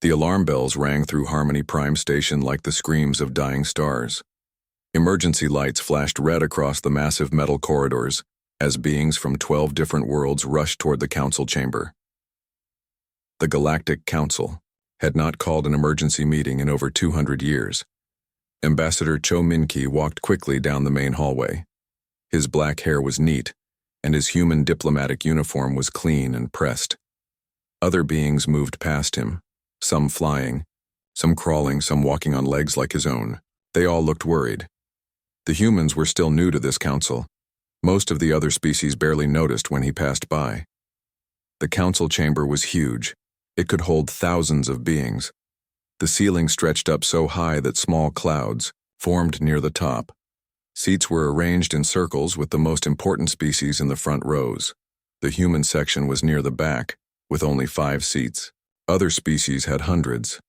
The alarm bells rang through Harmony Prime Station like the screams of dying stars. Emergency lights flashed red across the massive metal corridors as beings from 12 different worlds rushed toward the council chamber. The Galactic Council had not called an emergency meeting in over 200 years. Ambassador Cho Min-ki walked quickly down the main hallway. His black hair was neat, and his human diplomatic uniform was clean and pressed. Other beings moved past him, some flying, some crawling, some walking on legs like his own. They all looked worried. The humans were still new to this council. Most of the other species barely noticed when he passed by. The council chamber was huge. It could hold thousands of beings. The ceiling stretched up so high that small clouds formed near the top. Seats were arranged in circles with the most important species in the front rows. The human section was near the back, with only 5 seats. Other species had hundreds.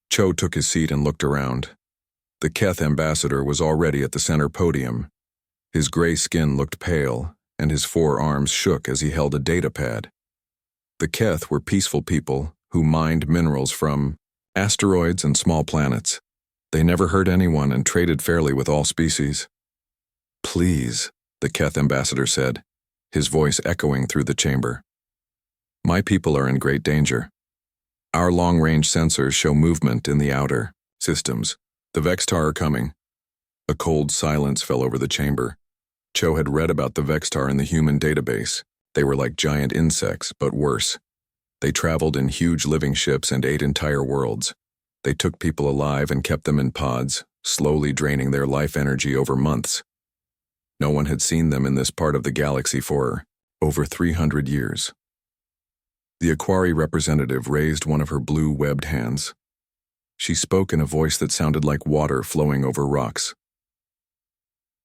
Cho took his seat and looked around. The Keth ambassador was already at the center podium. His gray skin looked pale, and his 4 arms shook as he held a data pad. The Keth were peaceful people who mined minerals from asteroids and small planets. They never hurt anyone and traded fairly with all species. "Please," the Keth ambassador said, his voice echoing through the chamber. "My people are in great danger. Our long-range sensors show movement in the outer systems. The Vextar are coming." A cold silence fell over the chamber. Cho had read about the Vextar in the human database. They were like giant insects, but worse. They traveled in huge living ships and ate entire worlds. They took people alive and kept them in pods, slowly draining their life energy over months. No one had seen them in this part of the galaxy for over 300 years. The Aquari representative raised one of her blue-webbed hands. She spoke in a voice that sounded like water flowing over rocks.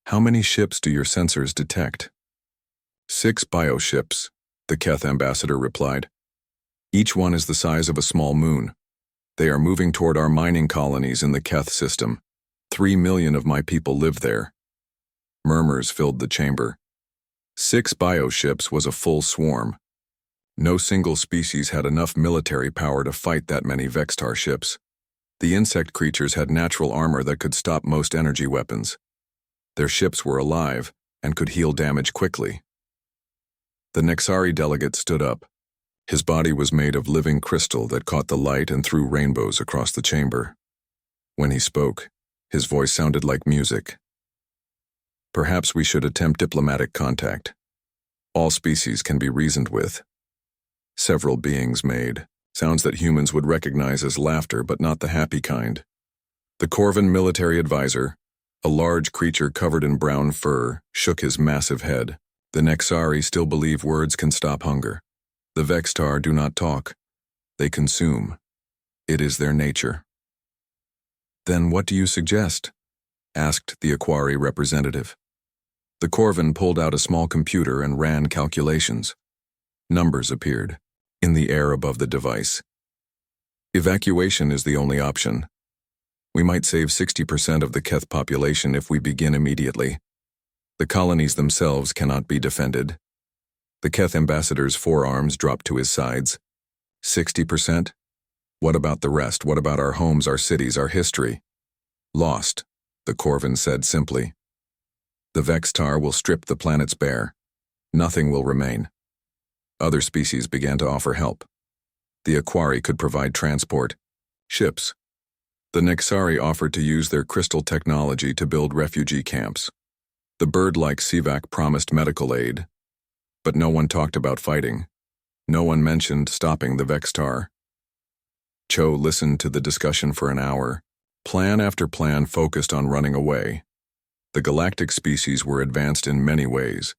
"How many ships do your sensors detect?" 6 bioships, the Keth ambassador replied. "Each one is the size of a small moon. They are moving toward our mining colonies in the Keth system. 3 million of my people live there." Murmurs filled the chamber. 6 bioships was a full swarm. No single species had enough military power to fight that many Vextar ships. The insect creatures had natural armor that could stop most energy weapons. Their ships were alive and could heal damage quickly. The Nexari delegate stood up. His body was made of living crystal that caught the light and threw rainbows across the chamber. When he spoke, his voice sounded like music. "Perhaps we should attempt diplomatic contact. All species can be reasoned with." Several beings made sounds that humans would recognize as laughter, but not the happy kind. The Corvan military advisor, a large creature covered in brown fur, shook his massive head. "The Nexari still believe words can stop hunger. The Vextar do not talk. They consume. It is their nature." "Then what do you suggest?" asked the Aquari representative. The Corvan pulled out a small computer and ran calculations. Numbers appeared in the air above the device. "Evacuation is the only option. We might save 60% of the Keth population if we begin immediately. The colonies themselves cannot be defended." The Keth ambassador's forearms dropped to his sides. 60%? What about the rest? What about our homes, our cities, our history? "Lost," the Corvan said simply. "The Vextar will strip the planets bare. Nothing will remain." Other species began to offer help. The Aquari could provide transport, ships. The Nexari offered to use their crystal technology to build refugee camps. The bird-like Sivak promised medical aid, but no one talked about fighting. No one mentioned stopping the Vextar. Cho listened to the discussion for an hour. Plan after plan focused on running away. The galactic species were advanced in many ways.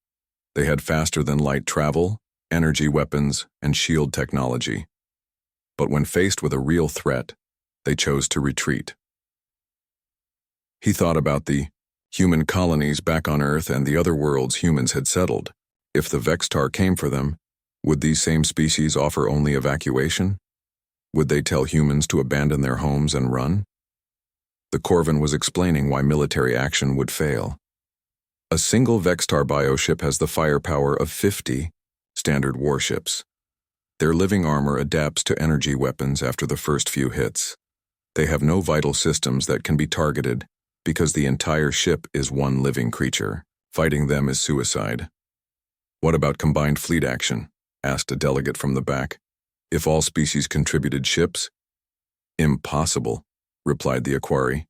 They had faster-than-light travel, energy weapons, and shield technology. But when faced with a real threat, they chose to retreat. He thought about the human colonies back on Earth and the other worlds humans had settled. If the Vextar came for them, would these same species offer only evacuation? Would they tell humans to abandon their homes and run? The Corvan was explaining why military action would fail. A single Vextar bioship has the firepower of 50 standard warships. Their living armor adapts to energy weapons after the first few hits. They have no vital systems that can be targeted because the entire ship is one living creature. Fighting them is suicide. What about combined fleet action? Asked a delegate from the back. If all species contributed ships? Impossible, replied the Equari.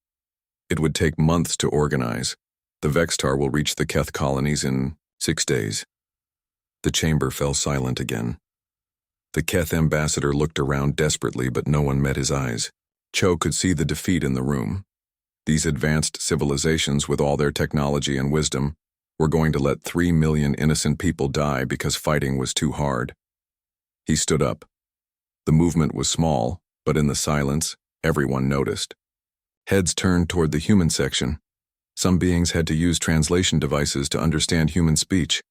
It would take months to organize. The Vextar will reach the Keth colonies in 6 days. The chamber fell silent again. The Keth ambassador looked around desperately, but no one met his eyes. Cho could see the defeat in the room. These advanced civilizations, with all their technology and wisdom, were going to let 3 million innocent people die because fighting was too hard. He stood up. The movement was small, but in the silence, everyone noticed. Heads turned toward the human section. Some beings had to use translation devices to understand human speech.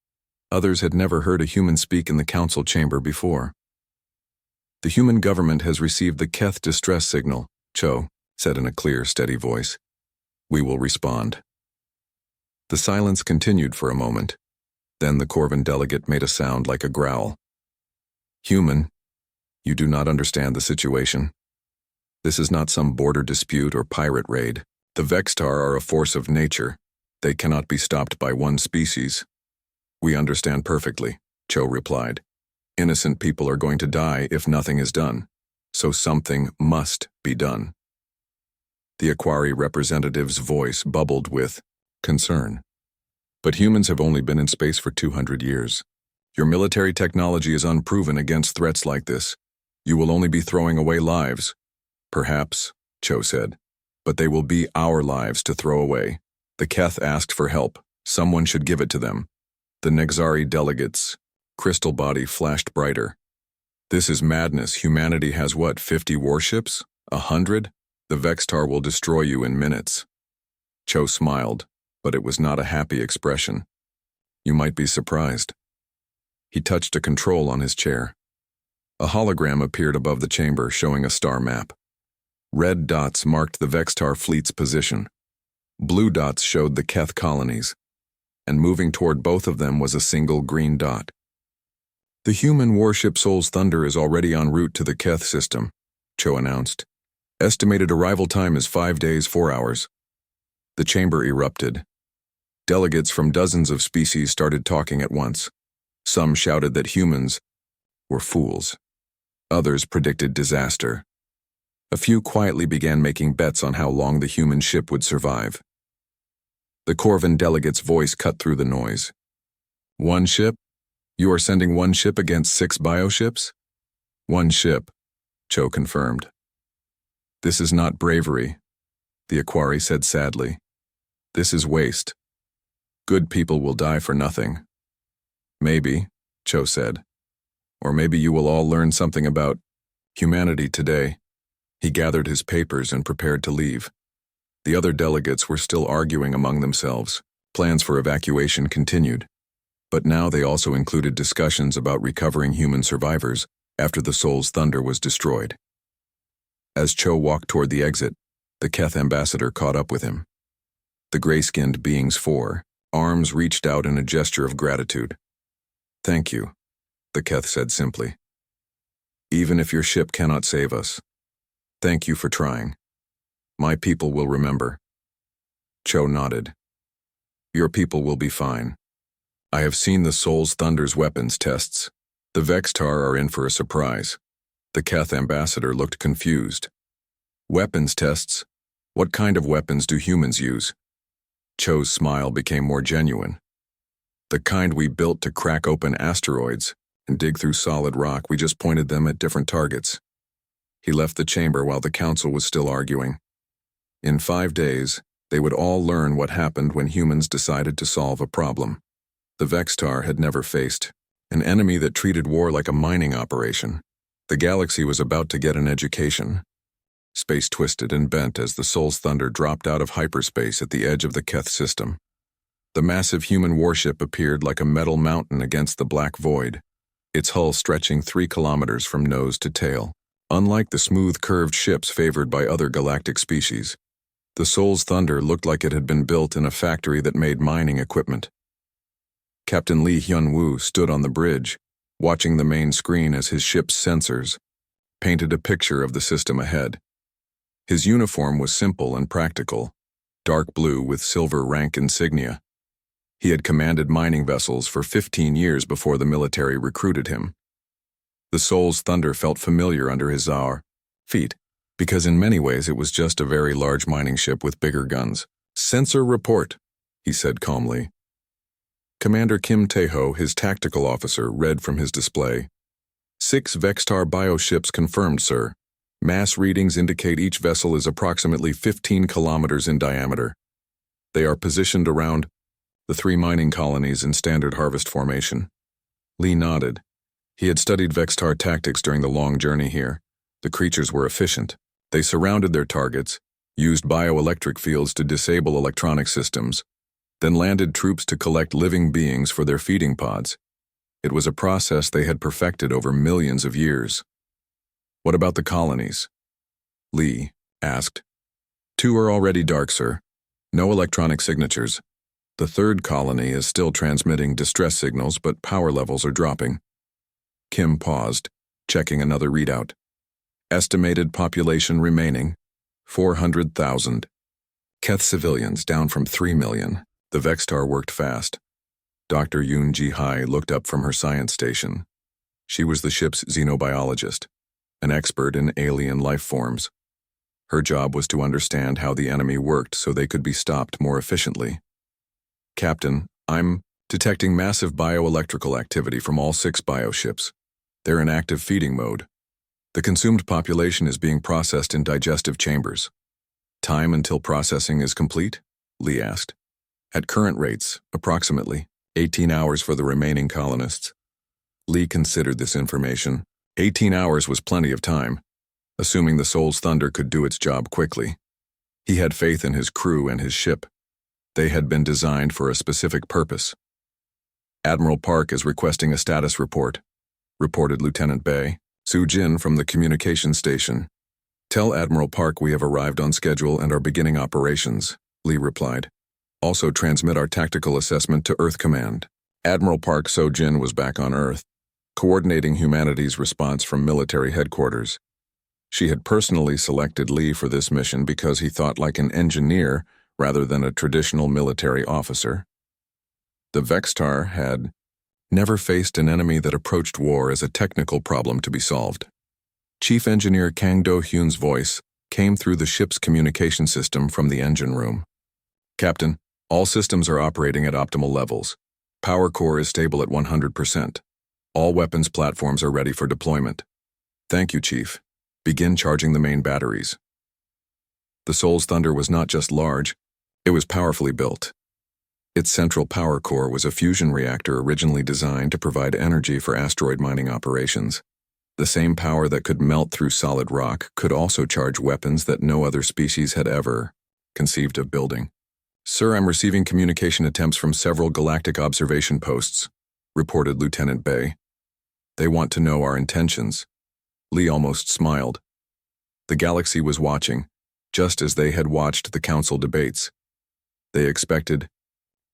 Others had never heard a human speak in the council chamber before. The human government has received the Keth distress signal, Cho said in a clear, steady voice. We will respond. The silence continued for a moment. Then the Corvan delegate made a sound like a growl. Human, you do not understand the situation. This is not some border dispute or pirate raid. The Vextar are a force of nature. They cannot be stopped by one species. We understand perfectly, Cho replied. Innocent people are going to die if nothing is done, so something must be done. The Equari representative's voice bubbled with concern. But humans have only been in space for 200 years. Your military technology is unproven against threats like this. You will only be throwing away lives. Perhaps, Cho said, but they will be our lives to throw away. The Keth asked for help. Someone should give it to them. The Nexari delegates' crystal body flashed brighter. This is madness. Humanity has what, 50 warships? 100? The Vextar will destroy you in minutes. Cho smiled, but it was not a happy expression. You might be surprised. He touched a control on his chair. A hologram appeared above the chamber showing a star map. Red dots marked the Vextar fleet's position. Blue dots showed the Keth colonies, and moving toward both of them was a single green dot. The human warship Soul's Thunder is already en route to the Keth system, Cho announced. Estimated arrival time is 5 days, 4 hours. The chamber erupted. Delegates from dozens of species started talking at once. Some shouted that humans were fools. Others predicted disaster. A few quietly began making bets on how long the human ship would survive. The Corvan delegate's voice cut through the noise. 1 ship? You are sending 1 ship against 6 bioships? 1 ship, Cho confirmed. This is not bravery, the Equari said sadly. This is waste. Good people will die for nothing. Maybe, Cho said. Or maybe you will all learn something about humanity today. He gathered his papers and prepared to leave. The other delegates were still arguing among themselves. Plans for evacuation continued. But now they also included discussions about recovering human survivors after the Soul's Thunder was destroyed. As Cho walked toward the exit, the Keth ambassador caught up with him. The gray-skinned being's 4 arms reached out in a gesture of gratitude. Thank you, the Keth said simply. Even if your ship cannot save us, thank you for trying. My people will remember. Cho nodded. Your people will be fine. I have seen the Soul's Thunder's weapons tests. The Vextar are in for a surprise. The Keth ambassador looked confused. Weapons tests? What kind of weapons do humans use? Cho's smile became more genuine. The kind we built to crack open asteroids and dig through solid rock. We just pointed them at different targets. He left the chamber while the council was still arguing. In 5 days, they would all learn what happened when humans decided to solve a problem. The Vextar had never faced an enemy that treated war like a mining operation. The galaxy was about to get an education. Space twisted and bent as the Soul's Thunder dropped out of hyperspace at the edge of the Keth system. The massive human warship appeared like a metal mountain against the black void, its hull stretching 3 kilometers from nose to tail. Unlike the smooth, curved ships favored by other galactic species, the Soul's Thunder looked like it had been built in a factory that made mining equipment. Captain Lee Hyun-woo stood on the bridge, watching the main screen as his ship's sensors painted a picture of the system ahead. His uniform was simple and practical, dark blue with silver rank insignia. He had commanded mining vessels for 15 years before the military recruited him. The Soul's thunder felt familiar under his feet, because in many ways it was just a very large mining ship with bigger guns. "Sensor report," he said calmly. Commander Kim Tae-ho, his tactical officer, read from his display. 6 Vextar bioships confirmed, sir. Mass readings indicate each vessel is approximately 15 kilometers in diameter. They are positioned around the 3 mining colonies in standard harvest formation. Lee nodded. He had studied Vextar tactics during the long journey here. The creatures were efficient. They surrounded their targets, used bioelectric fields to disable electronic systems, then landed troops to collect living beings for their feeding pods. It was a process they had perfected over millions of years. "What about the colonies?" Lee asked. 2 are already dark, sir. No electronic signatures. The 3rd colony is still transmitting distress signals, but power levels are dropping. Kim paused, checking another readout. Estimated population remaining, 400,000. Keth civilians down from 3 million. The Vextar worked fast. Dr. Yoon Ji-hai looked up from her science station. She was the ship's xenobiologist, an expert in alien life forms. Her job was to understand how the enemy worked so they could be stopped more efficiently. "Captain, I'm detecting massive bioelectrical activity from all 6 bioships. They're in active feeding mode. The consumed population is being processed in digestive chambers." "Time until processing is complete?" Lee asked. "At current rates, approximately 18 hours for the remaining colonists." Lee considered this information. 18 hours was plenty of time, assuming the Soul's thunder could do its job quickly. He had faith in his crew and his ship. They had been designed for a specific purpose. "Admiral Park is requesting a status report," reported Lieutenant Bae. "Su Jin from the communications station. Tell Admiral Park we have arrived on schedule and are beginning operations," Lee replied. "Also transmit our tactical assessment to Earth Command." Admiral Park So-jin was back on Earth, coordinating humanity's response from military headquarters. She had personally selected Lee for this mission because he thought like an engineer rather than a traditional military officer. The Vextar had never faced an enemy that approached war as a technical problem to be solved. Chief Engineer Kang Do-hyun's voice came through the ship's communication system from the engine room. "Captain, all systems are operating at optimal levels. Power core is stable at 100%. All weapons platforms are ready for deployment." "Thank you, Chief. Begin charging the main batteries." The Soul's thunder was not just large, it was powerfully built. Its central power core was a fusion reactor originally designed to provide energy for asteroid mining operations. The same power that could melt through solid rock could also charge weapons that no other species had ever conceived of building. "Sir, I'm receiving communication attempts from several galactic observation posts," reported Lieutenant Bae. "They want to know our intentions." Lee almost smiled. The galaxy was watching, just as they had watched the council debates. They expected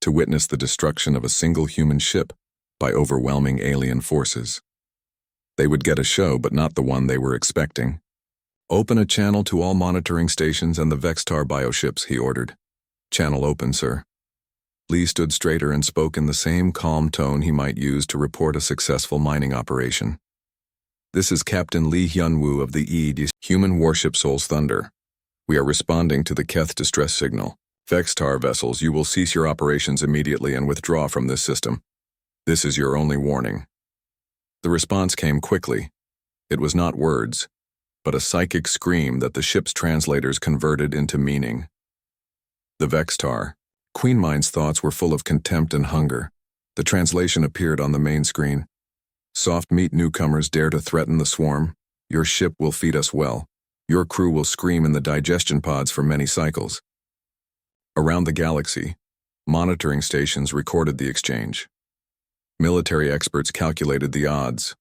to witness the destruction of a single human ship by overwhelming alien forces. They would get a show, but not the one they were expecting. "Open a channel to all monitoring stations and the Vextar bioships," he ordered. "Channel open, sir." Lee stood straighter and spoke in the same calm tone he might use to report a successful mining operation. "This is Captain Lee Hyun-woo of the human warship Soul's Thunder. We are responding to the Keth distress signal. Vextar vessels, you will cease your operations immediately and withdraw from this system. This is your only warning." The response came quickly. It was not words, but a psychic scream that the ship's translators converted into meaning. The Vextar. Queen Mind's thoughts were full of contempt and hunger. The translation appeared on the main screen. "Soft meat newcomers dare to threaten the swarm. Your ship will feed us well. Your crew will scream in the digestion pods for many cycles." Around the galaxy, monitoring stations recorded the exchange. Military experts calculated the odds.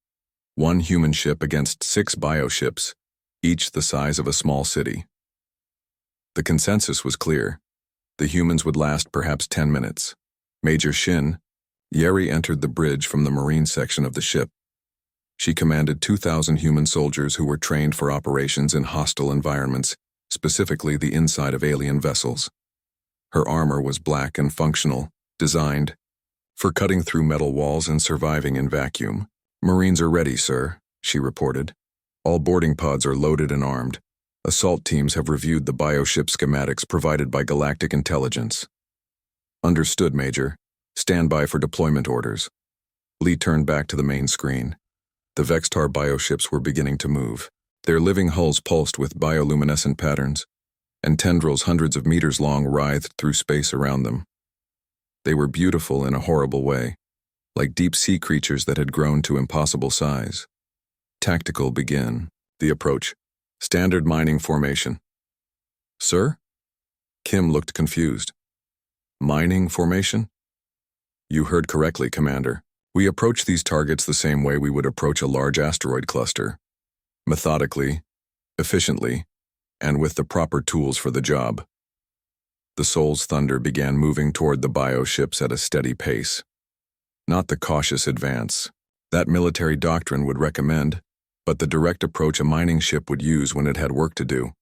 1 human ship against 6 bioships, each the size of a small city. The consensus was clear. The humans would last perhaps 10 minutes. Major Shin, Yeri entered the bridge from the marine section of the ship. She commanded 2,000 human soldiers who were trained for operations in hostile environments, specifically the inside of alien vessels. Her armor was black and functional, designed for cutting through metal walls and surviving in vacuum. "Marines are ready, sir," she reported. "All boarding pods are loaded and armed. Assault teams have reviewed the bioship schematics provided by Galactic Intelligence." "Understood, Major. Stand by for deployment orders." Lee turned back to the main screen. The Vextar bioships were beginning to move. Their living hulls pulsed with bioluminescent patterns, and tendrils hundreds of meters long writhed through space around them. They were beautiful in a horrible way, like deep-sea creatures that had grown to impossible size. Tactical begin. The approach. Standard mining formation. "Sir?" Kim looked confused. "Mining formation?" "You heard correctly, Commander. We approach these targets the same way we would approach a large asteroid cluster. Methodically, efficiently, and with the proper tools for the job." The Soul's thunder began moving toward the bioships at a steady pace. Not the cautious advance that military doctrine would recommend, but the direct approach a mining ship would use when it had work to do.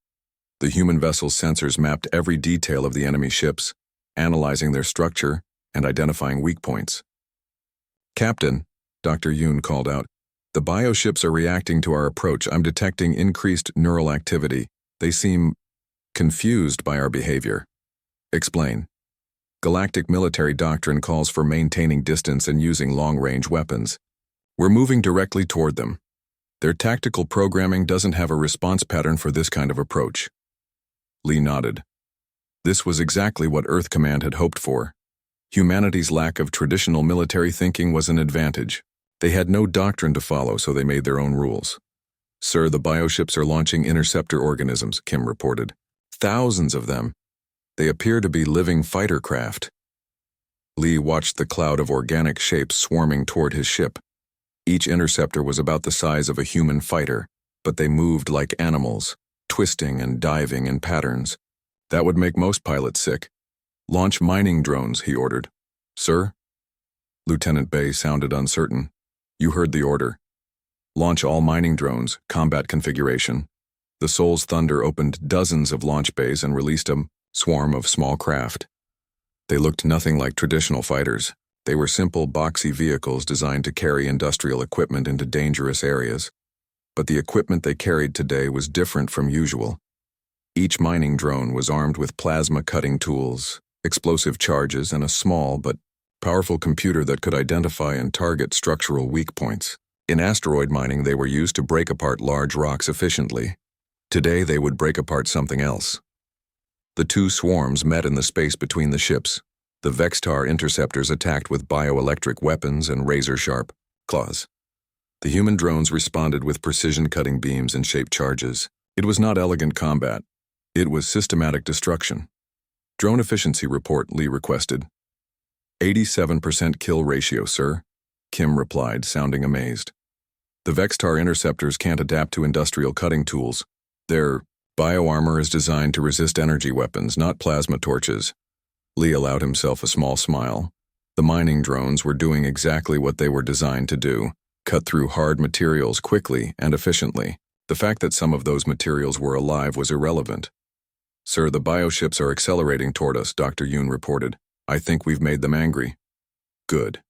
The human vessel's sensors mapped every detail of the enemy ships, analyzing their structure and identifying weak points. "Captain," Dr. Yoon called out, "the bioships are reacting to our approach. I'm detecting increased neural activity. They seem confused by our behavior." "Explain." "Galactic military doctrine calls for maintaining distance and using long-range weapons. We're moving directly toward them. Their tactical programming doesn't have a response pattern for this kind of approach." Lee nodded. This was exactly what Earth Command had hoped for. Humanity's lack of traditional military thinking was an advantage. They had no doctrine to follow, so they made their own rules. "Sir, the bioships are launching interceptor organisms," Kim reported. "Thousands of them. They appear to be living fighter craft." Lee watched the cloud of organic shapes swarming toward his ship. Each interceptor was about the size of a human fighter, but they moved like animals, twisting and diving in patterns. That would make most pilots sick. "Launch mining drones," he ordered. "Sir?" Lieutenant Bay sounded uncertain. "You heard the order. Launch all mining drones, combat configuration." The Soul's thunder opened dozens of launch bays and released a swarm of small craft. They looked nothing like traditional fighters. They were simple, boxy vehicles designed to carry industrial equipment into dangerous areas. But the equipment they carried today was different from usual. Each mining drone was armed with plasma-cutting tools, explosive charges, and a small but powerful computer that could identify and target structural weak points. In asteroid mining, they were used to break apart large rocks efficiently. Today, they would break apart something else. The two swarms met in the space between the ships. The Vextar interceptors attacked with bioelectric weapons and razor-sharp claws. The human drones responded with precision-cutting beams and shaped charges. It was not elegant combat. It was systematic destruction. "Drone efficiency report," Lee requested. 87% kill ratio, sir," Kim replied, sounding amazed. "The Vextar interceptors can't adapt to industrial cutting tools. Their bioarmor is designed to resist energy weapons, not plasma torches." Lee allowed himself a small smile. The mining drones were doing exactly what they were designed to do: cut through hard materials quickly and efficiently. The fact that some of those materials were alive was irrelevant. "Sir, the bioships are accelerating toward us," Dr. Yoon reported. "I think we've made them angry." "Good.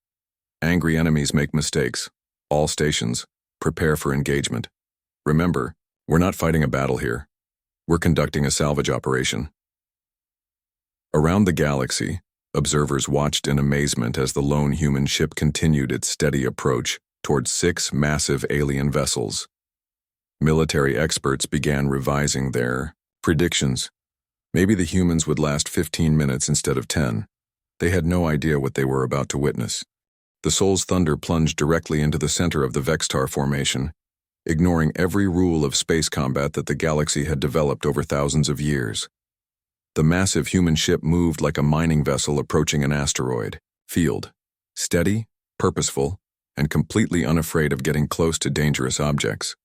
Angry enemies make mistakes. All stations, prepare for engagement. Remember, we're not fighting a battle here. We're conducting a salvage operation." Around the galaxy, observers watched in amazement as the lone human ship continued its steady approach toward 6 massive alien vessels. Military experts began revising their predictions. Maybe the humans would last 15 minutes instead of 10. They had no idea what they were about to witness. The Soul's thunder plunged directly into the center of the Vextar formation, ignoring every rule of space combat that the galaxy had developed over thousands of years. The massive human ship moved like a mining vessel approaching an asteroid field, steady, purposeful, and completely unafraid of getting close to dangerous objects.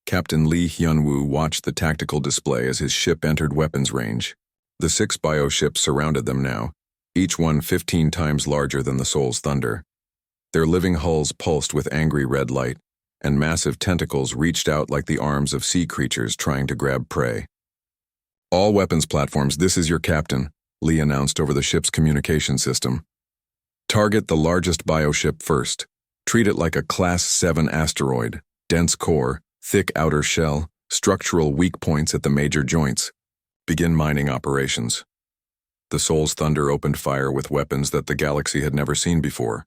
Captain Lee Hyun-woo watched the tactical display as his ship entered weapons range. The 6 bioships surrounded them now, each one 15 times larger than the Soul's thunder. Their living hulls pulsed with angry red light, and massive tentacles reached out like the arms of sea creatures trying to grab prey. "All weapons platforms, this is your captain," Lee announced over the ship's communication system. "Target the largest bioship first. Treat it like a Class 7 asteroid. Dense core, thick outer shell, structural weak points at the major joints. Begin mining operations." The Soul's Thunder opened fire with weapons that the galaxy had never seen before.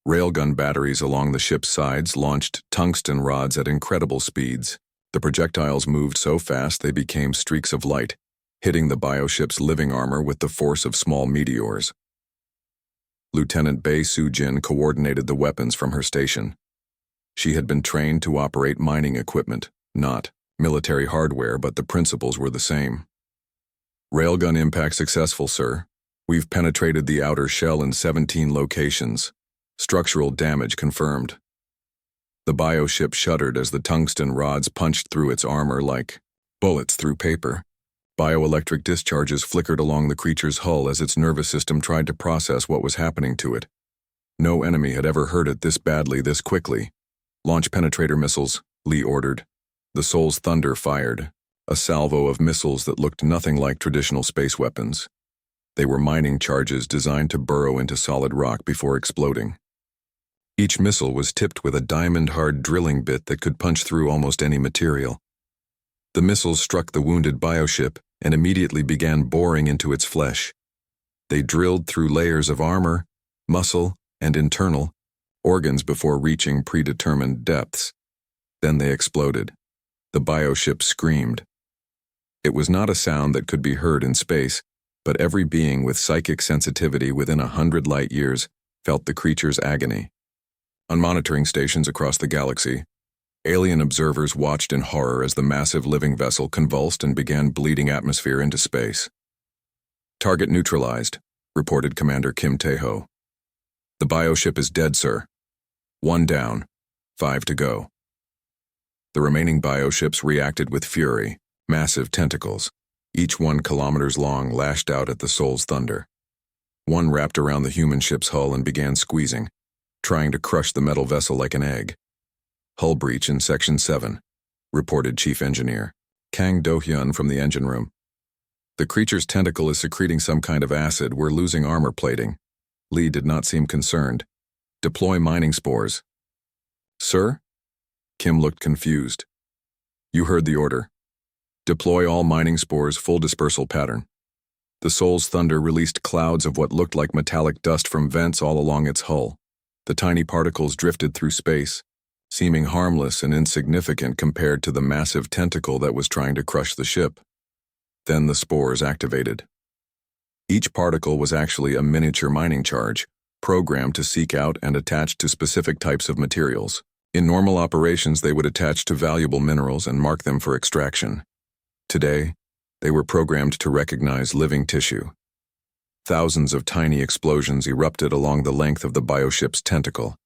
Railgun batteries along the ship's sides launched tungsten rods at incredible speeds. The projectiles moved so fast they became streaks of light, hitting the bioship's living armor with the force of small meteors. Lieutenant Bei Su-jin coordinated the weapons from her station. She had been trained to operate mining equipment, not military hardware, but the principles were the same. "Railgun impact successful, sir. We've penetrated the outer shell in 17 locations. Structural damage confirmed." The bioship shuddered as the tungsten rods punched through its armor like bullets through paper. Bioelectric discharges flickered along the creature's hull as its nervous system tried to process what was happening to it. No enemy had ever hurt it this badly this quickly. "Launch penetrator missiles," Lee ordered. The Soul's Thunder fired, a salvo of missiles that looked nothing like traditional space weapons. They were mining charges designed to burrow into solid rock before exploding. Each missile was tipped with a diamond-hard drilling bit that could punch through almost any material. The missiles struck the wounded bioship and immediately began boring into its flesh. They drilled through layers of armor, muscle, and internal organs before reaching predetermined depths. Then they exploded. The bioship screamed. It was not a sound that could be heard in space, but every being with psychic sensitivity within 100 light years felt the creature's agony. On monitoring stations across the galaxy, alien observers watched in horror as the massive living vessel convulsed and began bleeding atmosphere into space. "Target neutralized," reported Commander Kim Tae-ho. "The bioship is dead, sir. 1 down, 5 to go." The remaining bioships reacted with fury. Massive tentacles, each 1 kilometers long, lashed out at the Soul's Thunder. One wrapped around the human ship's hull and began squeezing, trying to crush the metal vessel like an egg. "Hull breach in Section 7, reported Chief Engineer Kang Do-hyun from the engine room. "The creature's tentacle is secreting some kind of acid. We're losing armor plating." Lee did not seem concerned. "Deploy mining spores." "Sir?" Kim looked confused. "You heard the order. Deploy all mining spores, full dispersal pattern." The Soul's Thunder released clouds of what looked like metallic dust from vents all along its hull. The tiny particles drifted through space, seeming harmless and insignificant compared to the massive tentacle that was trying to crush the ship. Then the spores activated. Each particle was actually a miniature mining charge, programmed to seek out and attach to specific types of materials. In normal operations, they would attach to valuable minerals and mark them for extraction. Today, they were programmed to recognize living tissue. Thousands of tiny explosions erupted along the length of the bioship's tentacle.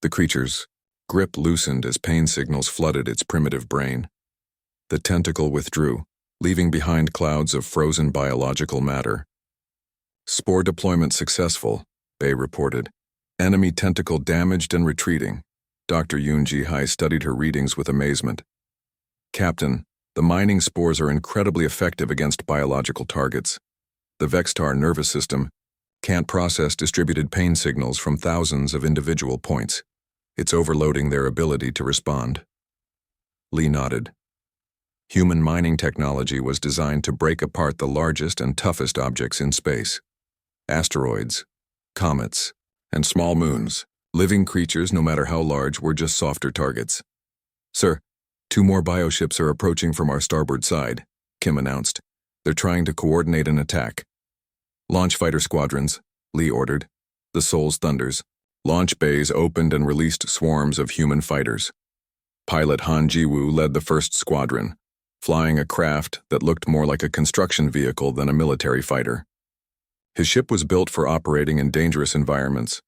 The creature's grip loosened as pain signals flooded its primitive brain. The tentacle withdrew, leaving behind clouds of frozen biological matter. "Spore deployment successful," Bei reported. "Enemy tentacle damaged and retreating." Dr. Yoon Ji-hai studied her readings with amazement. "Captain, the mining spores are incredibly effective against biological targets. The Vextar nervous system can't process distributed pain signals from thousands of individual points. It's overloading their ability to respond." Lee nodded. Human mining technology was designed to break apart the largest and toughest objects in space. Asteroids, comets, and small moons. Living creatures, no matter how large, were just softer targets. "Sir, 2 more bioships are approaching from our starboard side," Kim announced. "They're trying to coordinate an attack." "Launch fighter squadrons," Lee ordered. The Soul's Thunders. Launch bays opened and released swarms of human fighters. Pilot Han Ji-woo led the first squadron, flying a craft that looked more like a construction vehicle than a military fighter. His ship was built for operating in dangerous environments: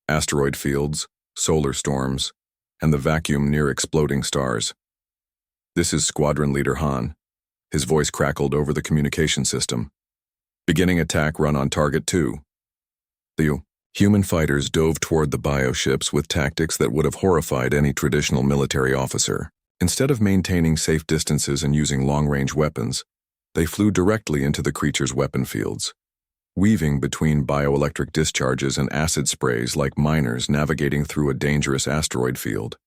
asteroid fields, solar storms, and the vacuum near exploding stars. "This is Squadron Leader Han." His voice crackled over the communication system. "Beginning attack run on target 2. The Human fighters dove toward the bioships with tactics that would have horrified any traditional military officer. Instead of maintaining safe distances and using long-range weapons, they flew directly into the creatures' weapon fields, weaving between bioelectric discharges and acid sprays like miners navigating through a dangerous asteroid field.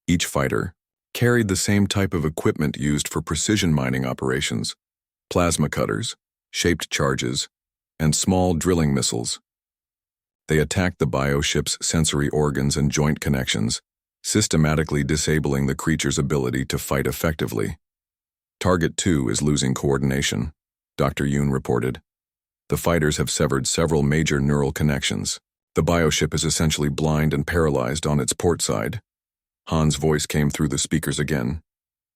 Each fighter carried the same type of equipment used for precision mining operations: plasma cutters, shaped charges, and small drilling missiles. They attacked the bioship's sensory organs and joint connections, systematically disabling the creature's ability to fight effectively. Target 2 is losing coordination, Dr. Yoon reported. The fighters have severed several major neural connections. The bioship is essentially blind and paralyzed on its port side. Han's voice came through the speakers again.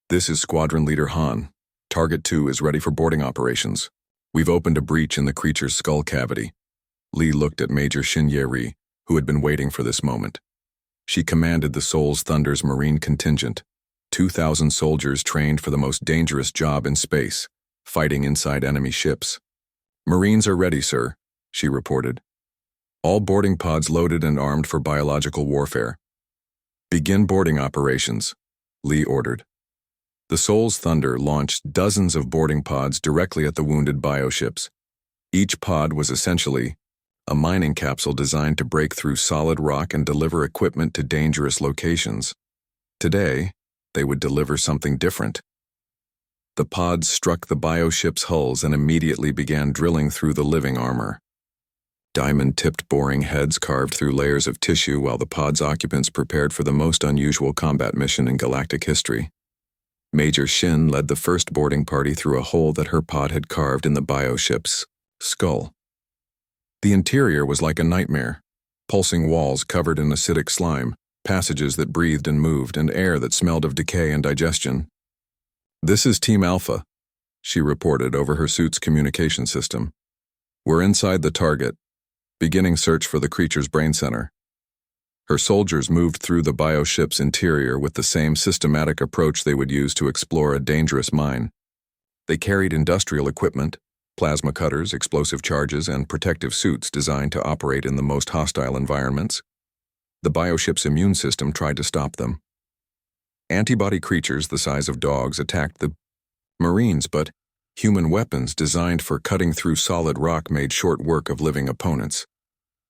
This is Squadron Leader Han. Target 2 is ready for boarding operations. We've opened a breach in the creature's skull cavity. Lee looked at Major Shin Ye-ri, who had been waiting for this moment. She commanded the Seoul's Thunder's Marine contingent, 2,000 soldiers trained for the most dangerous job in space, fighting inside enemy ships. Marines are ready, sir, she reported. All boarding pods loaded and armed for biological warfare. Begin boarding operations, Lee ordered. The Seoul's Thunder launched dozens of boarding pods directly at the wounded bioships. Each pod was essentially a mining capsule designed to break through solid rock and deliver equipment to dangerous locations. Today, they would deliver something different. The pods struck the bioship's hulls and immediately began drilling through the living armor. Diamond-tipped boring heads carved through layers of tissue while the pod's occupants prepared for the most unusual combat mission in galactic history. Major Shin led the first boarding party through a hole that her pod had carved in the bioship's skull. The interior was like a nightmare: pulsing walls covered in acidic slime, passages that breathed and moved, and air that smelled of decay and digestion. This is Team Alpha, she reported over her suit's communication system. We're inside the target, beginning search for the creature's brain center. Her soldiers moved through the bioship's interior with the same systematic approach they would use to explore a dangerous mine. They carried industrial equipment, plasma cutters, explosive charges, and protective suits designed to operate in the most hostile environments. The bioship's immune system tried to stop them. Antibody creatures the size of dogs attacked the Marines, but human weapons designed for cutting through solid rock made short work of living opponents.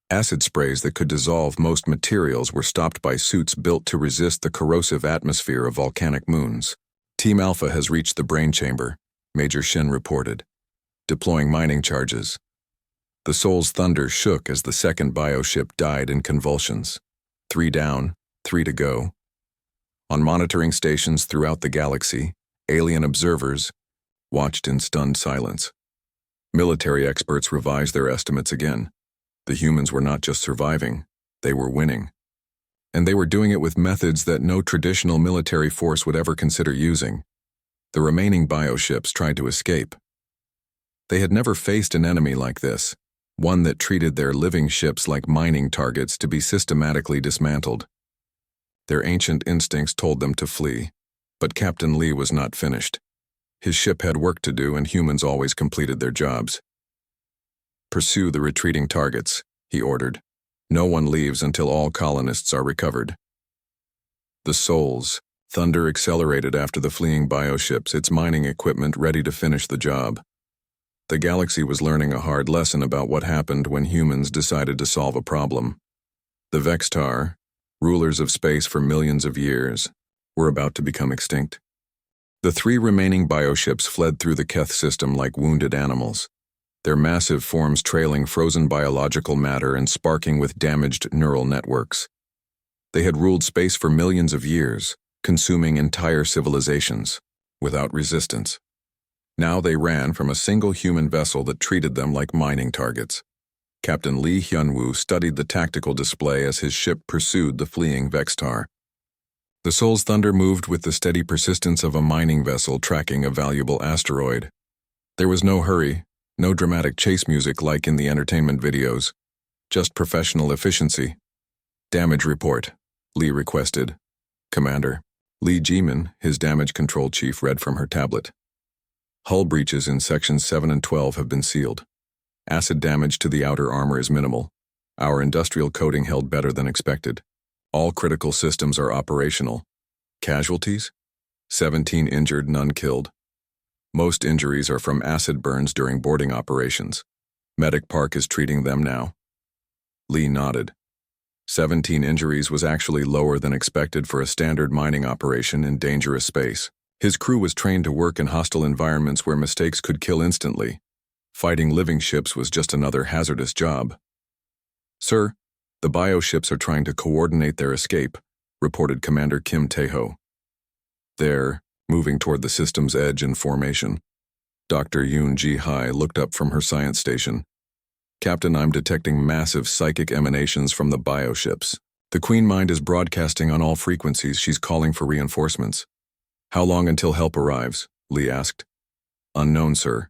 Acid sprays that could dissolve most materials were stopped by suits built to resist the corrosive atmosphere of volcanic moons. Team Alpha has reached the brain chamber, Major Shin reported, deploying mining charges. The Seoul's Thunder shook as the second bioship died in convulsions. 3 down, 3 to go. On monitoring stations throughout the galaxy, alien observers watched in stunned silence. Military experts revised their estimates again. The humans were not just surviving, they were winning. And they were doing it with methods that no traditional military force would ever consider using. The remaining bioships tried to escape. They had never faced an enemy like this, one that treated their living ships like mining targets to be systematically dismantled. Their ancient instincts told them to flee, but Captain Lee was not finished. His ship had work to do, and humans always completed their jobs. Pursue the retreating targets, he ordered. No one leaves until all colonists are recovered. The Seoul's Thunder accelerated after the fleeing bioships, its mining equipment ready to finish the job. The galaxy was learning a hard lesson about what happened when humans decided to solve a problem. The Vextar, rulers of space for millions of years, were about to become extinct. The 3 remaining bioships fled through the Keth system like wounded animals, their massive forms trailing frozen biological matter and sparking with damaged neural networks. They had ruled space for millions of years, consuming entire civilizations, without resistance. Now they ran from a single human vessel that treated them like mining targets. Captain Lee Hyun-woo studied the tactical display as his ship pursued the fleeing Vextar. The Seoul's Thunder moved with the steady persistence of a mining vessel tracking a valuable asteroid. There was no hurry, no dramatic chase music like in the entertainment videos, just professional efficiency. Damage report, Lee requested. Commander. Lee Jimin, his damage control chief, read from her tablet. Hull breaches in sections 7 and 12 have been sealed. Acid damage to the outer armor is minimal. Our industrial coating held better than expected. All critical systems are operational. Casualties? 17 injured, none killed. Most injuries are from acid burns during boarding operations. Medic Park is treating them now. Lee nodded. 17 injuries was actually lower than expected for a standard mining operation in dangerous space. His crew was trained to work in hostile environments where mistakes could kill instantly. Fighting living ships was just another hazardous job. "Sir, the bioships are trying to coordinate their escape," reported Commander Kim Tae-ho. "They're moving toward the system's edge in formation." Dr. Yoon Ji-hai looked up from her science station. "Captain, I'm detecting massive psychic emanations from the bioships. The Queen Mind is broadcasting on all frequencies. She's calling for reinforcements." "How long until help arrives?" Lee asked. "Unknown, sir.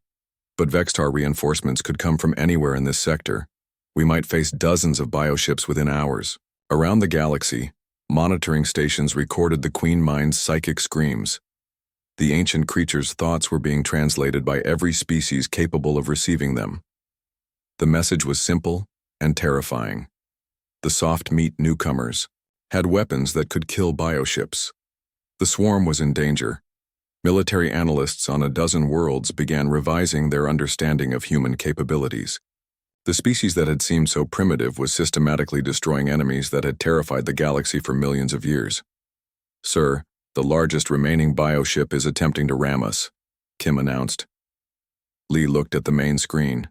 But Vextar reinforcements could come from anywhere in this sector. We might face dozens of bioships within hours." Around the galaxy, monitoring stations recorded the Queen Mind's psychic screams. The ancient creature's thoughts were being translated by every species capable of receiving them. The message was simple and terrifying. The soft meat newcomers had weapons that could kill bioships. The swarm was in danger. Military analysts on a dozen worlds began revising their understanding of human capabilities. The species that had seemed so primitive was systematically destroying enemies that had terrified the galaxy for millions of years. "Sir, the largest remaining bioship is attempting to ram us," Kim announced. Lee looked at the main screen.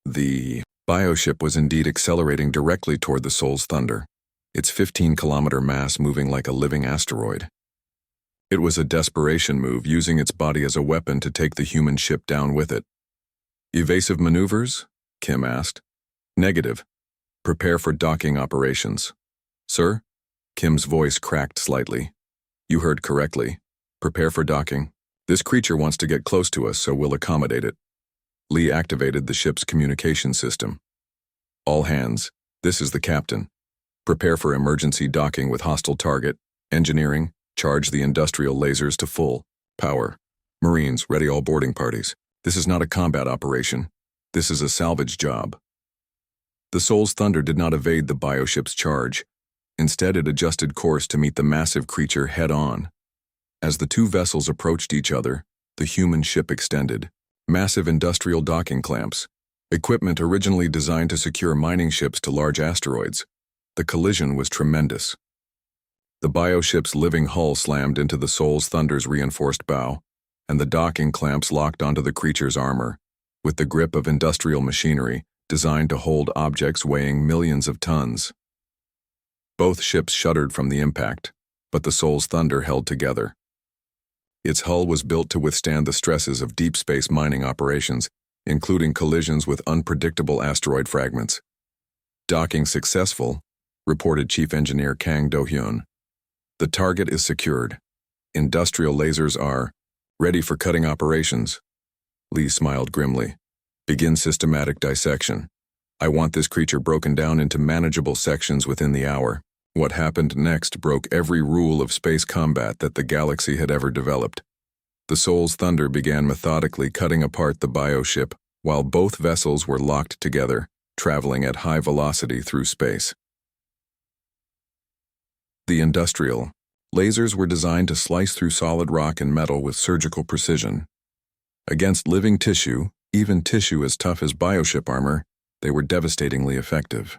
The bioship was indeed accelerating directly toward the Soul's Thunder, its 15-kilometer mass moving like a living asteroid. It was a desperation move, using its body as a weapon to take the human ship down with it. "Evasive maneuvers?" Kim asked. "Negative. Prepare for docking operations." "Sir?" Kim's voice cracked slightly. "You heard correctly. Prepare for docking. This creature wants to get close to us, so we'll accommodate it." Lee activated the ship's communication system. "All hands, this is the captain. Prepare for emergency docking with hostile target. Engineering, charge the industrial lasers to full power. Marines, ready all boarding parties. This is not a combat operation. This is a salvage job." The Soul's Thunder did not evade the bioship's charge. Instead, it adjusted course to meet the massive creature head-on. As the two vessels approached each other, the human ship extended. Massive industrial docking clamps, equipment originally designed to secure mining ships to large asteroids. The collision was tremendous. The bioship's living hull slammed into the Soul's Thunder's reinforced bow, and the docking clamps locked onto the creature's armor, with the grip of industrial machinery designed to hold objects weighing millions of tons. Both ships shuddered from the impact, but the Soul's Thunder held together. Its hull was built to withstand the stresses of deep space mining operations, including collisions with unpredictable asteroid fragments. "Docking successful," reported Chief Engineer Kang Do-hyun. "The target is secured. Industrial lasers are ready for cutting operations." Lee smiled grimly. "Begin systematic dissection. I want this creature broken down into manageable sections within the hour." What happened next broke every rule of space combat that the galaxy had ever developed. The Soul's Thunder began methodically cutting apart the bioship, while both vessels were locked together, traveling at high velocity through space. The industrial lasers were designed to slice through solid rock and metal with surgical precision. Against living tissue, even tissue as tough as bioship armor, they were devastatingly effective.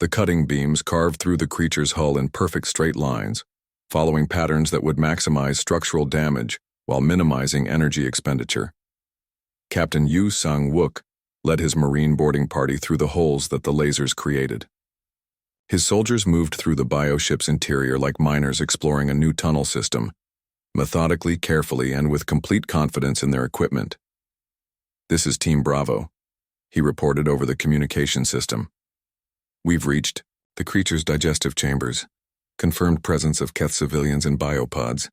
The cutting beams carved through the creature's hull in perfect straight lines, following patterns that would maximize structural damage while minimizing energy expenditure. Captain Yu Sang-wook led his Marine boarding party through the holes that the lasers created. His soldiers moved through the bioship's interior like miners exploring a new tunnel system, methodically, carefully, and with complete confidence in their equipment. "This is Team Bravo," he reported over the communication system. "We've reached the creature's digestive chambers, confirmed presence of Keth civilians in biopods,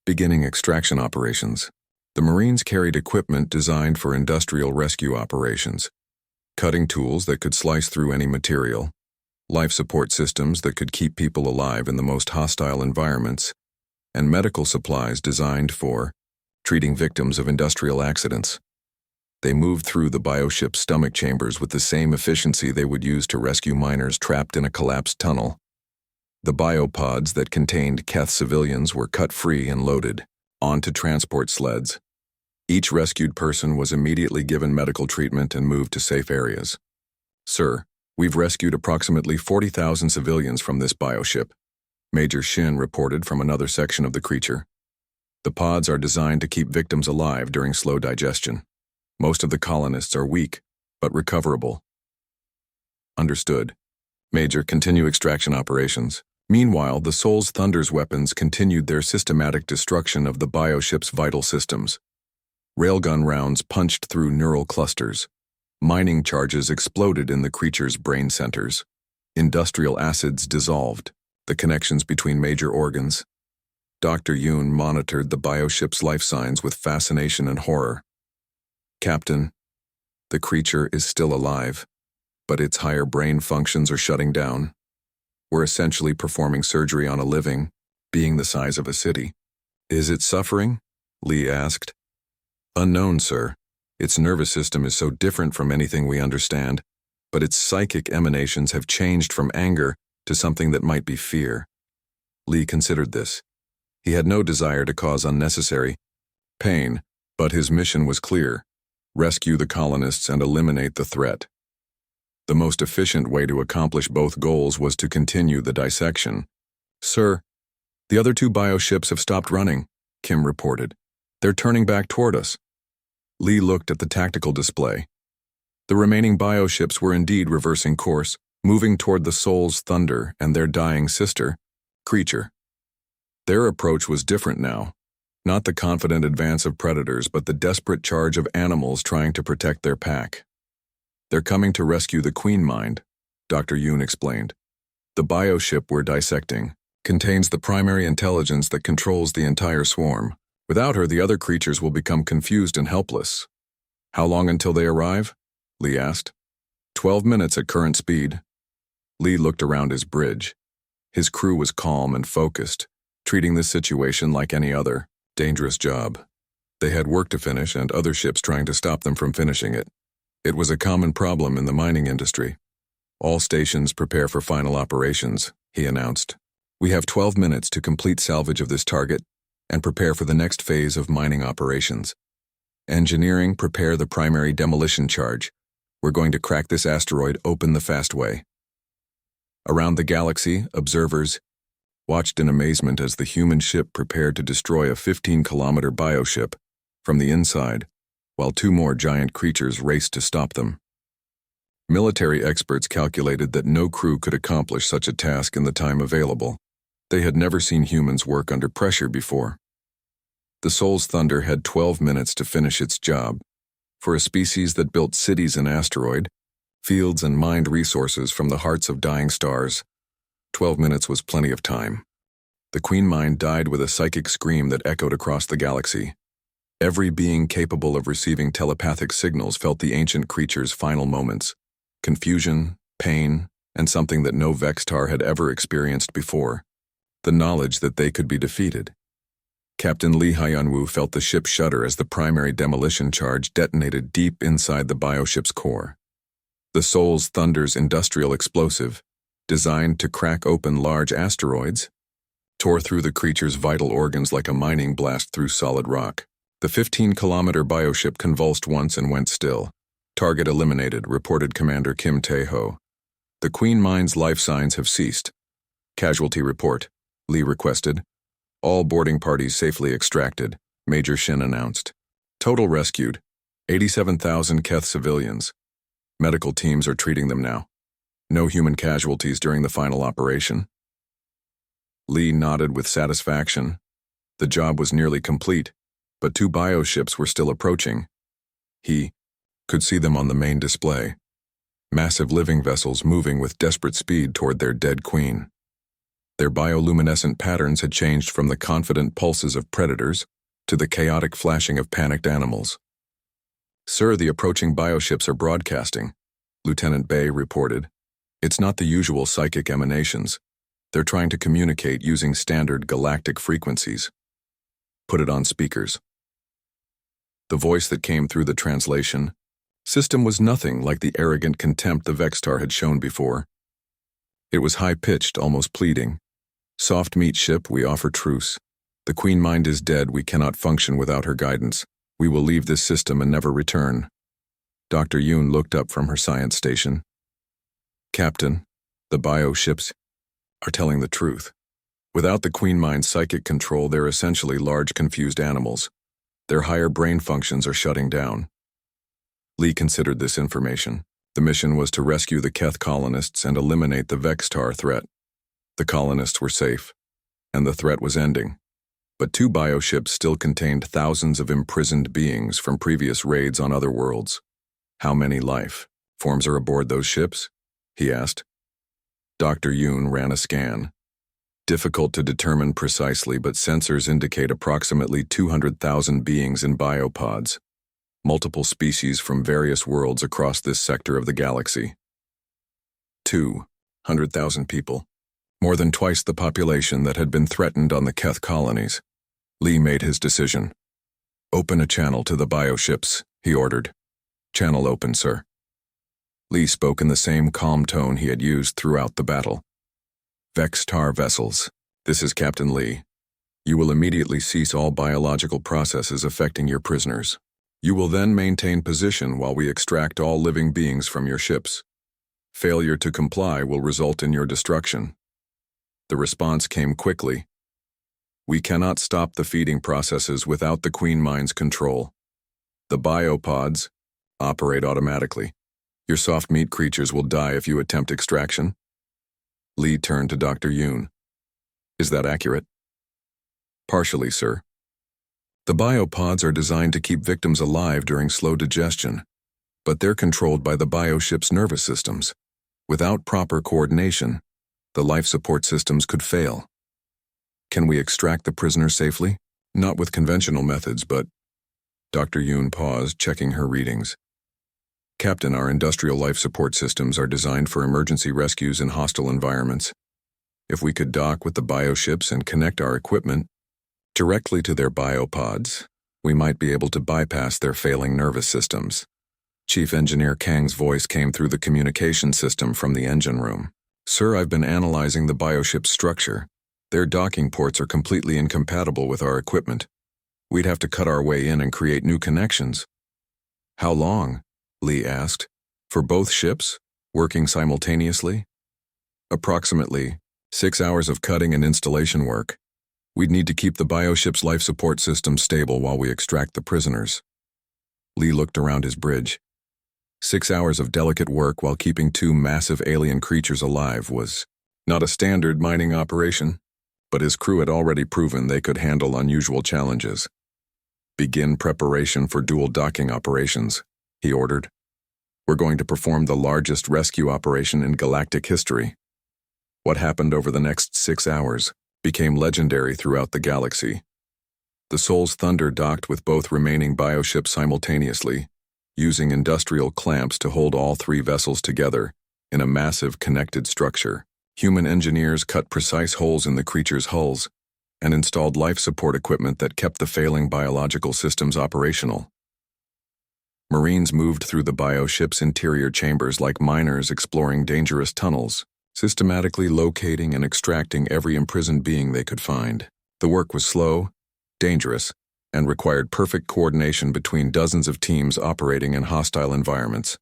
beginning extraction operations." The Marines carried equipment designed for industrial rescue operations, cutting tools that could slice through any material, life support systems that could keep people alive in the most hostile environments, and medical supplies designed for treating victims of industrial accidents. They moved through the bioship's stomach chambers with the same efficiency they would use to rescue miners trapped in a collapsed tunnel. The biopods that contained Keth civilians were cut free and loaded onto transport sleds. Each rescued person was immediately given medical treatment and moved to safe areas. "Sir, we've rescued approximately 40,000 civilians from this bioship," Major Shin reported from another section of the creature. "The pods are designed to keep victims alive during slow digestion. Most of the colonists are weak, but recoverable." "Understood. Major, continue extraction operations." Meanwhile, the Soul's Thunder's weapons continued their systematic destruction of the bioship's vital systems. Railgun rounds punched through neural clusters. Mining charges exploded in the creature's brain centers. Industrial acids dissolved the connections between major organs. Dr. Yoon monitored the bioship's life signs with fascination and horror. "Captain, the creature is still alive, but its higher brain functions are shutting down. We're essentially performing surgery on a living being the size of a city." "Is it suffering?" Lee asked. "Unknown, sir. Its nervous system is so different from anything we understand, but its psychic emanations have changed from anger to something that might be fear." Lee considered this. He had no desire to cause unnecessary pain, but his mission was clear: rescue the colonists and eliminate the threat. The most efficient way to accomplish both goals was to continue the dissection. "Sir, the other two bioships have stopped running," Kim reported. "They're turning back toward us." Lee looked at the tactical display. The remaining bioships were indeed reversing course, moving toward the Soul's Thunder and their dying sister, creature. Their approach was different now. Not the confident advance of predators, but the desperate charge of animals trying to protect their pack. "They're coming to rescue the Queen Mind," Dr. Yoon explained. "The bioship we're dissecting contains the primary intelligence that controls the entire swarm. Without her, the other creatures will become confused and helpless." "How long until they arrive?" Lee asked. 12 minutes at current speed." Lee looked around his bridge. His crew was calm and focused, treating this situation like any other dangerous job. They had work to finish and other ships trying to stop them from finishing it. It was a common problem in the mining industry. "All stations prepare for final operations," he announced. "We have 12 minutes to complete salvage of this target and prepare for the next phase of mining operations. Engineering, prepare the primary demolition charge. We're going to crack this asteroid open the fast way." Around the galaxy, observers watched in amazement as the human ship prepared to destroy a 15-kilometer bioship from the inside, while two more giant creatures raced to stop them. Military experts calculated that no crew could accomplish such a task in the time available. They had never seen humans work under pressure before. The Soul's Thunder had 12 minutes to finish its job. For a species that built cities in asteroid, fields and mined resources from the hearts of dying stars, 12 minutes was plenty of time. The Queen Mind died with a psychic scream that echoed across the galaxy. Every being capable of receiving telepathic signals felt the ancient creature's final moments: confusion, pain, and something that no Vextar had ever experienced before: the knowledge that they could be defeated. Captain Lee Hyunwoo felt the ship shudder as the primary demolition charge detonated deep inside the bioship's core. The Soul's Thunder's industrial explosive, designed to crack open large asteroids, tore through the creature's vital organs like a mining blast through solid rock. The 15-kilometer bioship convulsed once and went still. "Target eliminated," reported Commander Kim Tae-ho. "The Queen Mind's life signs have ceased." "Casualty report," Lee requested. "All boarding parties safely extracted," Major Shin announced. "Total rescued, 87,000 Keth civilians. Medical teams are treating them now. No human casualties during the final operation." Lee nodded with satisfaction. The job was nearly complete, but two bioships were still approaching. He could see them on the main display. Massive living vessels moving with desperate speed toward their dead queen. Their bioluminescent patterns had changed from the confident pulses of predators to the chaotic flashing of panicked animals. "Sir, the approaching bioships are broadcasting," Lieutenant Bay reported. "It's not the usual psychic emanations. They're trying to communicate using standard galactic frequencies." "Put it on speakers." The voice that came through the translation system was nothing like the arrogant contempt the Vextar had shown before. It was high-pitched, almost pleading. "Soft meat ship, we offer truce. The Queen Mind is dead, we cannot function without her guidance. We will leave this system and never return." Dr. Yoon looked up from her science station. "Captain, the bioships are telling the truth. Without the Queen Mind's psychic control, they're essentially large, confused animals. Their higher brain functions are shutting down." Lee considered this information. The mission was to rescue the Keth colonists and eliminate the Vextar threat. The colonists were safe, and the threat was ending. But 2 bioships still contained thousands of imprisoned beings from previous raids on other worlds. "How many life forms are aboard those ships?" he asked. Dr. Yoon ran a scan. "Difficult to determine precisely, but sensors indicate approximately 200,000 beings in biopods, multiple species from various worlds across this sector of the galaxy." 200,000 people, more than twice the population that had been threatened on the Keth colonies. Lee made his decision. "Open a channel to the bioships," he ordered. "Channel open, sir." Lee spoke in the same calm tone he had used throughout the battle. "Vextar vessels, this is Captain Lee. You will immediately cease all biological processes affecting your prisoners. You will then maintain position while we extract all living beings from your ships. Failure to comply will result in your destruction." The response came quickly. "We cannot stop the feeding processes without the Queen Mind's control. The biopods operate automatically. Your soft meat creatures will die if you attempt extraction." Lee turned to Dr. Yoon. "Is that accurate?" "Partially, sir. The biopods are designed to keep victims alive during slow digestion, but they're controlled by the bioship's nervous systems. Without proper coordination, the life support systems could fail." "Can we extract the prisoner safely?" "Not with conventional methods, but—" Dr. Yoon paused, checking her readings. "Captain, our industrial life support systems are designed for emergency rescues in hostile environments. If we could dock with the bioships and connect our equipment directly to their biopods, we might be able to bypass their failing nervous systems." Chief Engineer Kang's voice came through the communication system from the engine room. "Sir, I've been analyzing the bioship's structure. Their docking ports are completely incompatible with our equipment. We'd have to cut our way in and create new connections." "How long?" Lee asked. "For both ships, working simultaneously?" "Approximately 6 hours of cutting and installation work. We'd need to keep the bioship's life support system stable while we extract the prisoners." Lee looked around his bridge. 6 hours of delicate work while keeping 2 massive alien creatures alive was not a standard mining operation, but his crew had already proven they could handle unusual challenges. "Begin preparation for dual docking operations," he ordered. "We're going to perform the largest rescue operation in galactic history." What happened over the next 6 hours became legendary throughout the galaxy. The Soul's Thunder docked with both remaining bioships simultaneously, using industrial clamps to hold all 3 vessels together in a massive connected structure. Human engineers cut precise holes in the creatures' hulls and installed life support equipment that kept the failing biological systems operational. Marines moved through the bioship's interior chambers like miners exploring dangerous tunnels, systematically locating and extracting every imprisoned being they could find. The work was slow, dangerous, and required perfect coordination between dozens of teams operating in hostile environments.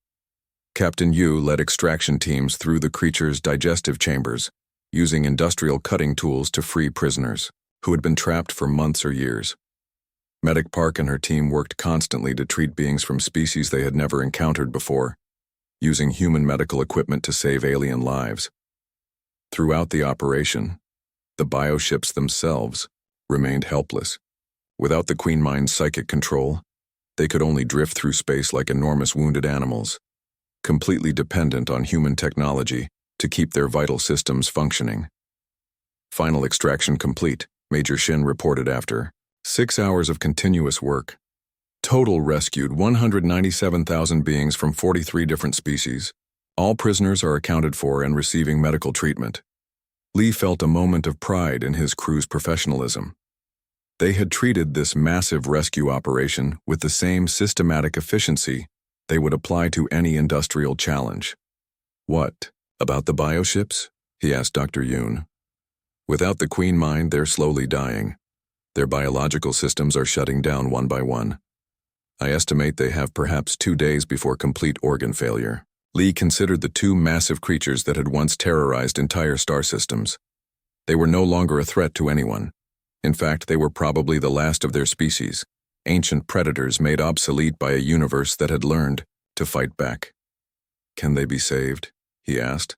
Captain Yu led extraction teams through the creature's digestive chambers, using industrial cutting tools to free prisoners who had been trapped for months or years. Medic Park and her team worked constantly to treat beings from species they had never encountered before, using human medical equipment to save alien lives. Throughout the operation, the bioships themselves remained helpless. Without the Queen Mind's psychic control, they could only drift through space like enormous wounded animals, completely dependent on human technology to keep their vital systems functioning. Final extraction complete, Major Shin reported after 6 hours of continuous work. Total rescued 197,000 beings from 43 different species. All prisoners are accounted for and receiving medical treatment. Lee felt a moment of pride in his crew's professionalism. They had treated this massive rescue operation with the same systematic efficiency They would apply to any industrial challenge. What? About the bioships? He asked Dr. Yoon. Without the Queen Mind, they're slowly dying. Their biological systems are shutting down one by one. I estimate they have perhaps 2 days before complete organ failure. Lee considered the two massive creatures that had once terrorized entire star systems. They were no longer a threat to anyone. In fact, they were probably the last of their species, ancient predators made obsolete by a universe that had learned to fight back. Can they be saved? He asked.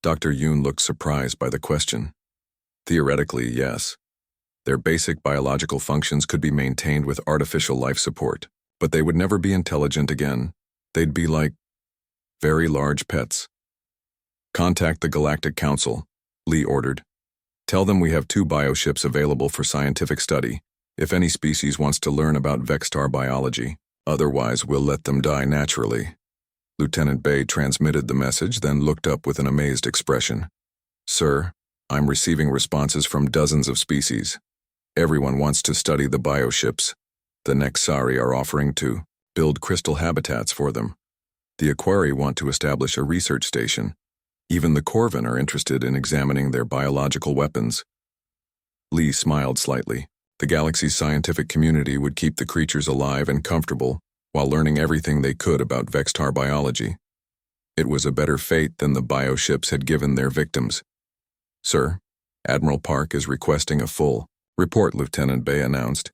Dr. Yoon looked surprised by the question. Theoretically, yes. Their basic biological functions could be maintained with artificial life support, but they would never be intelligent again. They'd be like very large pets. Contact the Galactic Council, Lee ordered. Tell them we have 2 bioships available for scientific study, if any species wants to learn about Vextar biology. Otherwise, we'll let them die naturally. Lieutenant Bay transmitted the message, then looked up with an amazed expression. Sir, I'm receiving responses from dozens of species. Everyone wants to study the bioships. The Nexari are offering to build crystal habitats for them. The Aquari want to establish a research station. Even the Corvin are interested in examining their biological weapons. Lee smiled slightly. The galaxy's scientific community would keep the creatures alive and comfortable while learning everything they could about Vextar biology. It was a better fate than the bioships had given their victims. Sir, Admiral Park is requesting a full report, Lieutenant Bay announced.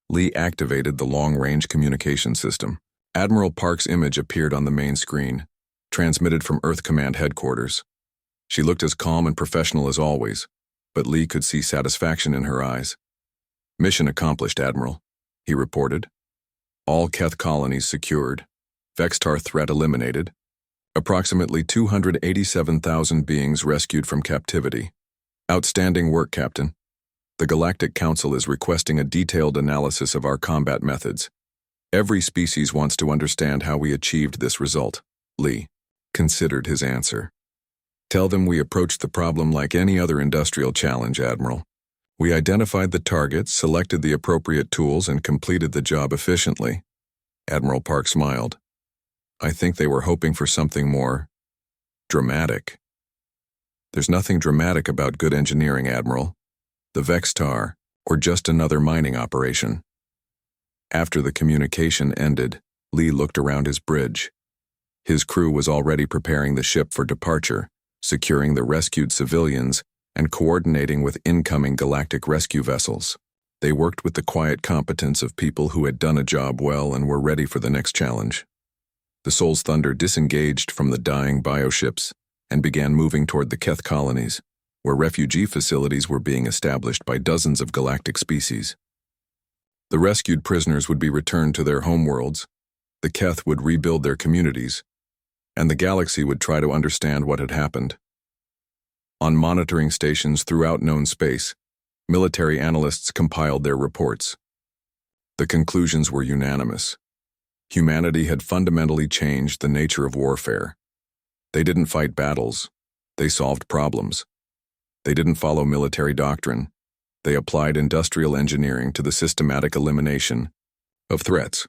Lee activated the long-range communication system. Admiral Park's image appeared on the main screen, transmitted from Earth Command headquarters. She looked as calm and professional as always, but Lee could see satisfaction in her eyes. Mission accomplished, Admiral, he reported. All Keth colonies secured. Vextar threat eliminated. Approximately 287,000 beings rescued from captivity. Outstanding work, Captain. The Galactic Council is requesting a detailed analysis of our combat methods. Every species wants to understand how we achieved this result. Lee considered his answer. Tell them we approached the problem like any other industrial challenge, Admiral. We identified the targets, selected the appropriate tools, and completed the job efficiently. Admiral Park smiled. I think they were hoping for something more dramatic. There's nothing dramatic about good engineering, Admiral. The Vextar, or just another mining operation. After the communication ended, Lee looked around his bridge. His crew was already preparing the ship for departure, securing the rescued civilians, and coordinating with incoming galactic rescue vessels. They worked with the quiet competence of people who had done a job well and were ready for the next challenge. The Soul's Thunder disengaged from the dying bioships and began moving toward the Keth colonies, where refugee facilities were being established by dozens of galactic species. The rescued prisoners would be returned to their homeworlds, the Keth would rebuild their communities, and the galaxy would try to understand what had happened. On monitoring stations throughout known space, military analysts compiled their reports. The conclusions were unanimous. Humanity had fundamentally changed the nature of warfare. They didn't fight battles, they solved problems. They didn't follow military doctrine. They applied industrial engineering to the systematic elimination of threats.